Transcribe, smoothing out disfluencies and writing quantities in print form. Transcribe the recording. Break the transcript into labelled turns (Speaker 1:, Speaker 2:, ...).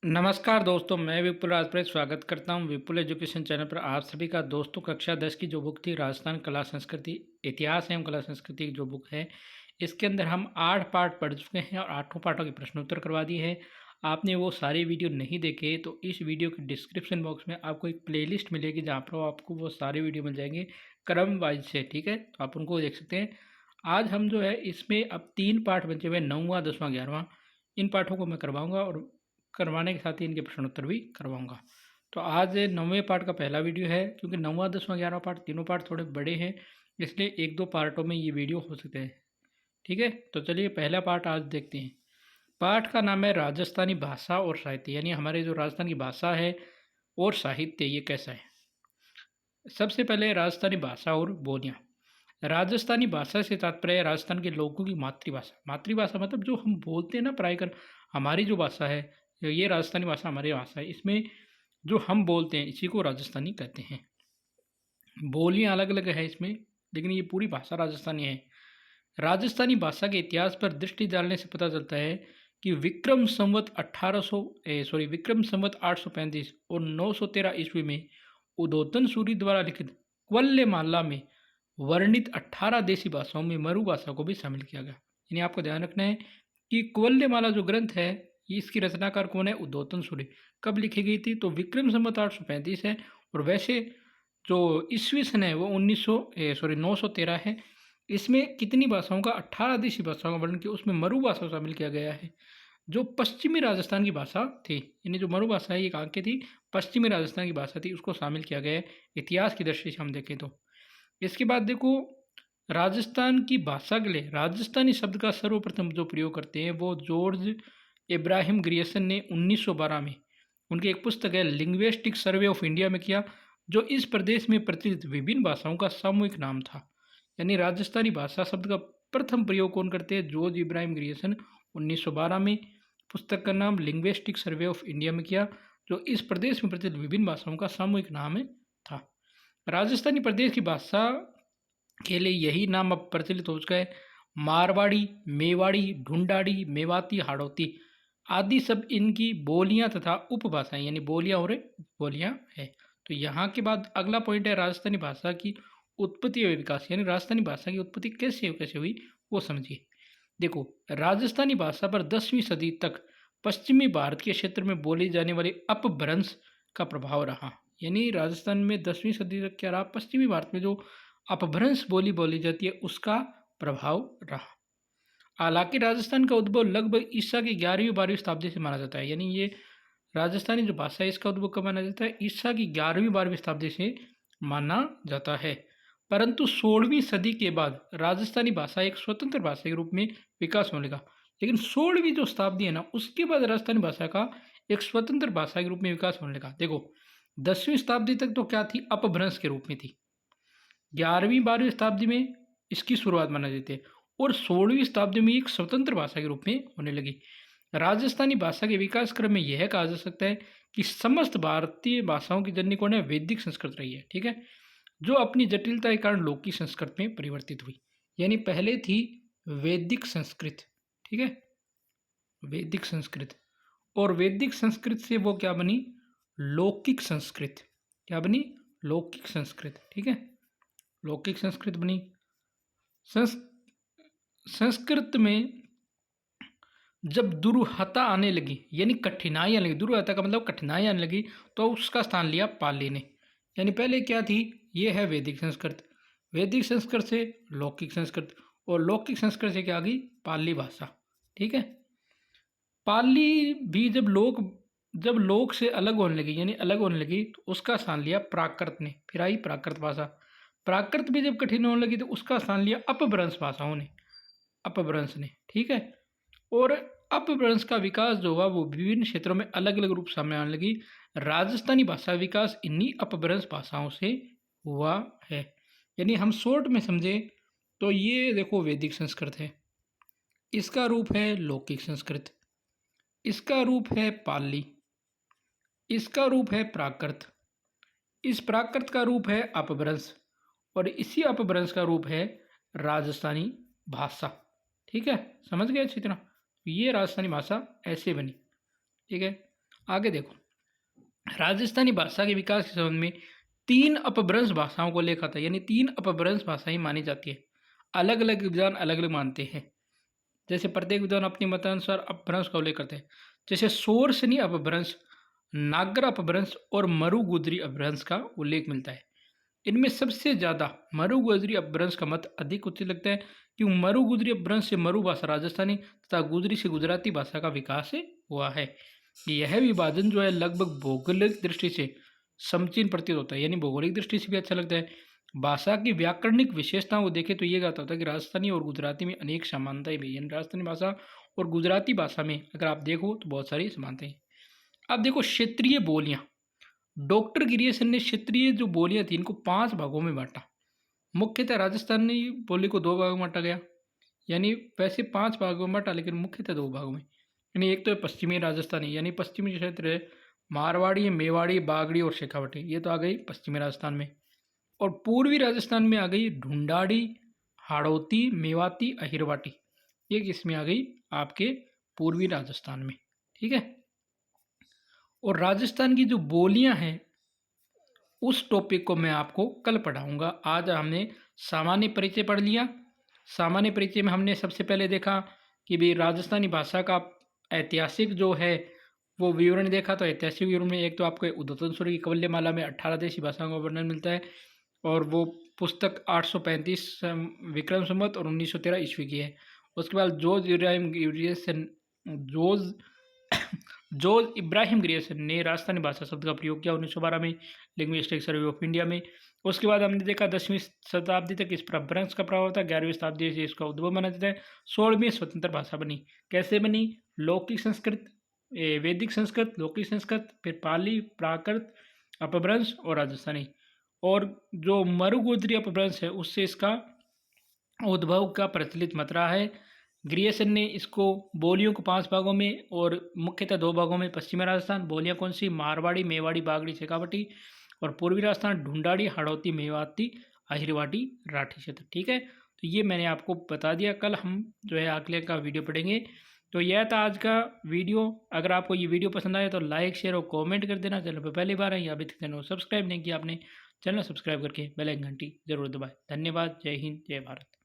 Speaker 1: नमस्कार दोस्तों, मैं विपुल राजपुरोहित स्वागत करता हूं विपुल एजुकेशन चैनल पर। आप सभी का दोस्तों, कक्षा 10 की जो बुक थी राजस्थान कला संस्कृति इतिहास एवं कला संस्कृति की जो बुक है, इसके अंदर हम 8 पार्ट पढ़ चुके हैं और 8 पार्टों के प्रश्नोत्तर करवा दिए हैं। आपने वो सारे वीडियो नहीं देखे तो इस वीडियो के डिस्क्रिप्शन बॉक्स में आपको एक प्लेलिस्ट मिलेगी जहाँ पर आपको वो सारे वीडियो मिल जाएंगे क्रम वाइज से। ठीक है, तो आप उनको देख सकते हैं। आज हम जो है इसमें अब 3 पार्ट बचे हुए, 9वां 10वां 11वां, इन पाठों को मैं करवाऊँगा और करवाने के साथ ही इनके प्रश्नोत्तर भी करवाऊँगा। तो आज 9वें पार्ट का पहला वीडियो है। क्योंकि 9वां 10वां 11वां पार्ट तीनों पार्ट थोड़े बड़े हैं, इसलिए 1-2 पार्टों में ये वीडियो हो सकते हैं। ठीक है, तो चलिए पहला पार्ट आज देखते हैं। पाठ का नाम है राजस्थानी भाषा और साहित्य, यानी हमारे जो राजस्थान की भाषा है और साहित्य ये कैसा है। सबसे पहले राजस्थानी भाषा और बोलियाँ। राजस्थानी भाषा से तात्पर्य है राजस्थान के लोगों की मातृभाषा। मातृभाषा मतलब जो हम बोलते हैं ना पढ़ाई कर, हमारी जो भाषा है, ये राजस्थानी भाषा हमारी भाषा है। इसमें जो हम बोलते हैं इसी को राजस्थानी कहते हैं। बोलियाँ अलग अलग है इसमें, लेकिन ये पूरी भाषा राजस्थानी है। राजस्थानी भाषा के इतिहास पर दृष्टि डालने से पता चलता है कि विक्रम संवत 835 और 913 ईस्वी में उदोतन सूरी द्वारा लिखित क्वल्यमाला में वर्णित 18 देशी भाषाओं में मरु भाषा को भी शामिल किया गया। यानी आपको ध्यान रखना है कि क्वल्यमाला जो ग्रंथ है, इसकी रचनाकार कौन है? उदोतन सूरी। कब लिखी गई थी? तो विक्रम संवत 835 है, और वैसे जो ईस्वी सन है वो 913 है। इसमें कितनी भाषाओं का? 18 देशी भाषाओं का वर्णन किया, उसमें मरु भाषा शामिल किया गया है जो पश्चिमी राजस्थान की भाषा थी। यानी जो मरु भाषा है ये कहाँ की थी? पश्चिमी राजस्थान की भाषा थी, उसको शामिल किया गया है इतिहास की दृष्टि से हम देखें तो। इसके बाद देखो, राजस्थान की भाषा के लिए राजस्थानी शब्द का सर्वप्रथम जो प्रयोग करते हैं वो जॉर्ज इब्राहिम ग्रियर्सन ने 1912 में उनकी एक पुस्तक है लिंग्विस्टिक सर्वे ऑफ इंडिया में किया, जो इस प्रदेश में प्रचलित विभिन्न भाषाओं का सामूहिक नाम था। यानी राजस्थानी भाषा शब्द का प्रथम प्रयोग कौन करते हैं? जॉर्ज इब्राहिम ग्रियर्सन 1912 में। पुस्तक का नाम लिंग्विस्टिक सर्वे ऑफ इंडिया में किया, जो इस प्रदेश में प्रचलित विभिन्न भाषाओं का सामूहिक नाम था। राजस्थानी प्रदेश की भाषा के लिए यही नाम अब प्रचलित हो चुका है। मारवाड़ी, मेवाड़ी, ढूंढाड़ी, मेवाती, हाड़ौती आदि सब इनकी बोलियां तथा उपभाषाएं, यानी बोलियां और बोलियां है। तो यहाँ के बाद अगला पॉइंट है राजस्थानी भाषा की उत्पत्ति और विकास। यानी राजस्थानी भाषा की उत्पत्ति कैसे हुई वो समझिए। देखो, राजस्थानी भाषा पर 10वीं सदी तक पश्चिमी भारत के क्षेत्र में बोली जाने वाली अपभ्रंश का प्रभाव रहा। यानी राजस्थान में 10वीं सदी तक क्या रहा? पश्चिमी भारत में जो अपभ्रंश बोली बोली जाती है उसका प्रभाव रहा। हालांकि राजस्थान का उद्भव लगभग ईसा की 11वीं-12वीं शताब्दी से माना जाता है। यानी ये राजस्थानी जो भाषा है इसका उद्भव कब माना जाता है? ईसा की 11वीं-12वीं शताब्दी से माना जाता है। परंतु 16वीं सदी के बाद राजस्थानी भाषा एक स्वतंत्र भाषा के रूप में विकास होने लगा। लेकिन 16वीं जो शताब्दी है ना, उसके बाद राजस्थानी भाषा का एक स्वतंत्र भाषा के रूप में विकास होने लगा। देखो, 10वीं शताब्दी तक तो क्या थी? अपभ्रंश के रूप में थी। 11वीं-12वीं शताब्दी में इसकी शुरुआत माना जाती है, और 16वीं शताब्दी में एक स्वतंत्र भाषा के रूप में होने लगी। राजस्थानी भाषा के विकास क्रम में यह कहा जा सकता है कि समस्त भारतीय भाषाओं की जननी कौन है? वैदिक संस्कृत रही है। ठीक है, जो अपनी जटिलता के कारण लौकिक संस्कृत में परिवर्तित हुई। यानी पहले थी वैदिक संस्कृत। ठीक है, वैदिक संस्कृत, और वैदिक संस्कृत से वो क्या बनी? लौकिक संस्कृत। क्या बनी? लौकिक संस्कृत। ठीक है, लौकिक संस्कृत बनी। संस्कृत में जब दुरूहता आने लगी, यानी कठिनाई आने लगी, दुरूहता का मतलब कठिनाई आने लगी, तो उसका स्थान लिया पाली ने। यानी पहले क्या थी? ये है वैदिक संस्कृत। वैदिक संस्कृत से लौकिक संस्कृत, और लौकिक संस्कृत से क्या आ गई? पाली भाषा। ठीक है, पाली भी जब लोक से अलग होने लगी, यानी अलग होने लगी, तो उसका स्थान लिया प्राकृत ने। फिर आई प्राकृत भाषा। प्राकृत भी जब कठिन होने लगी तो उसका स्थान लिया अपभ्रंश भाषाओं ने, अपभ्रंश ने। ठीक है, और अपभ्रंश का विकास जो हुआ वो विभिन्न क्षेत्रों में अलग अलग रूप सामने आने लगी। राजस्थानी भाषा विकास इन्हीं अपभ्रंश भाषाओं से हुआ है। यानी हम शॉर्ट में समझे तो ये देखो, वैदिक संस्कृत है, इसका रूप है लौकिक संस्कृत, इसका रूप है पाली, इसका रूप है प्राकृत, इस प्राकृत का रूप है अपभ्रंश, और इसी अपभ्रंश का रूप है राजस्थानी भाषा। ठीक है, समझ गए अच्छी तरह? ये राजस्थानी भाषा ऐसे बनी। ठीक है, आगे देखो, राजस्थानी भाषा के विकास के संबंध में 3 अपभ्रंश भाषाओं को लेखा था, यानी 3 अपभ्रंश भाषाएं मानी जाती है। अलग-अलग विद्वान अलग-अलग मानते हैं। जैसे प्रत्येक विद्वान अपने मतानुसार अपभ्रंश का उल्लेख करते हैं। जैसे शोरसनी अपभ्रंश, नागर अपभ्रंश और मरुगुजरी अपभ्रंश का उल्लेख मिलता है। इनमें सबसे ज़्यादा मरुगुजरी अपभ्रंश का मत अधिक उचित लगता है, क्योंकि मरुगुजरी अपभ्रंश से मरु भाषा राजस्थानी तथा गुजरी से गुजराती भाषा का विकास हुआ है। यह विभाजन जो है लगभग भौगोलिक दृष्टि से समचीन प्रतीत होता है, यानी भौगोलिक दृष्टि से भी अच्छा लगता है। भाषा की व्याकरणिक विशेषताओं को देखें तो ये कहता होता है कि राजस्थानी और गुजराती में अनेक समानताएं भी, यानी राजस्थानी भाषा और गुजराती भाषा में अगर आप देखो तो बहुत सारी समानताएं हैं। अब देखो क्षेत्रीय बोलियां, डॉक्टर गिरियसन ने क्षेत्रीय जो बोलियां थी इनको 5 भागों में बांटा। मुख्यतः राजस्थानी बोली को 2 भागों में बांटा गया, यानी वैसे 5 भागों में बांटा लेकिन मुख्यतः 2 भागों में। यानी एक तो है पश्चिमी राजस्थानी, यानी पश्चिमी क्षेत्र है मारवाड़ी, मेवाड़ी, बागड़ी और शेखावटी, ये तो आ गई पश्चिमी राजस्थान में। और पूर्वी राजस्थान में आ गई ढूंढाड़ी, हाड़ौती, मेवाती, अहिरवाटी, ये किसमें आ गई आपके पूर्वी राजस्थान में। ठीक है। और राजस्थान की जो बोलियां हैं उस टॉपिक को मैं आपको कल पढ़ाऊंगा। आज हमने सामान्य परिचय पढ़ लिया। सामान्य परिचय में हमने सबसे पहले देखा कि भाई राजस्थानी भाषा का ऐतिहासिक जो है वो विवरण देखा। तो ऐतिहासिक विवरण में एक तो आपको उद्योतन सूर्य की कवल्यमाला में 18 देशी भाषाओं का वर्णन मिलता है, और वो पुस्तक 835 विक्रम संवत और 1913 ईस्वी की है। उसके बाद जोज इब्राहिम ग्रियर्सन ने राजस्थानी भाषा शब्द का प्रयोग किया 1912 में लिंग्विस्टिक सर्वे ऑफ इंडिया में। उसके बाद हमने देखा 10वीं शताब्दी तक इस पर अपभ्रंश का प्रभाव था। 11वीं शताब्दी से इसका उद्भव माना जाता है। 16वीं स्वतंत्र भाषा बनी। कैसे बनी? लौकिक संस्कृत, वैदिक संस्कृत, लौकिक संस्कृत, फिर पाली, प्राकृत, अपभ्रंश और राजस्थानी। और जो मरुगोत्री अपभ्रंश है उससे इसका उद्भव का प्रचलित मत रहा है। ग्रियर्सन ने इसको बोलियों को 5 भागों में और मुख्यतः 2 भागों में, पश्चिमी राजस्थान बोलियां कौन सी, मारवाड़ी, मेवाड़ी, बागड़ी, शेखावटी, और पूर्वी राजस्थान ढूंढाड़ी, हाड़ौती, मेवाती, अहिरवाटी, राठी क्षेत्र। ठीक है, तो ये मैंने आपको बता दिया। कल हम जो है अगले का वीडियो पढ़ेंगे। तो यह था आज का वीडियो। अगर आपको ये वीडियो पसंद आए तो लाइक, शेयर और कॉमेंट कर देना। चैनल पर पहली बार है या अभी तक चैनल को सब्सक्राइब नहीं किया आपने, चैनल सब्सक्राइब करके बेल आइकन घंटी जरूर दबाएं। धन्यवाद। जय हिंद, जय भारत।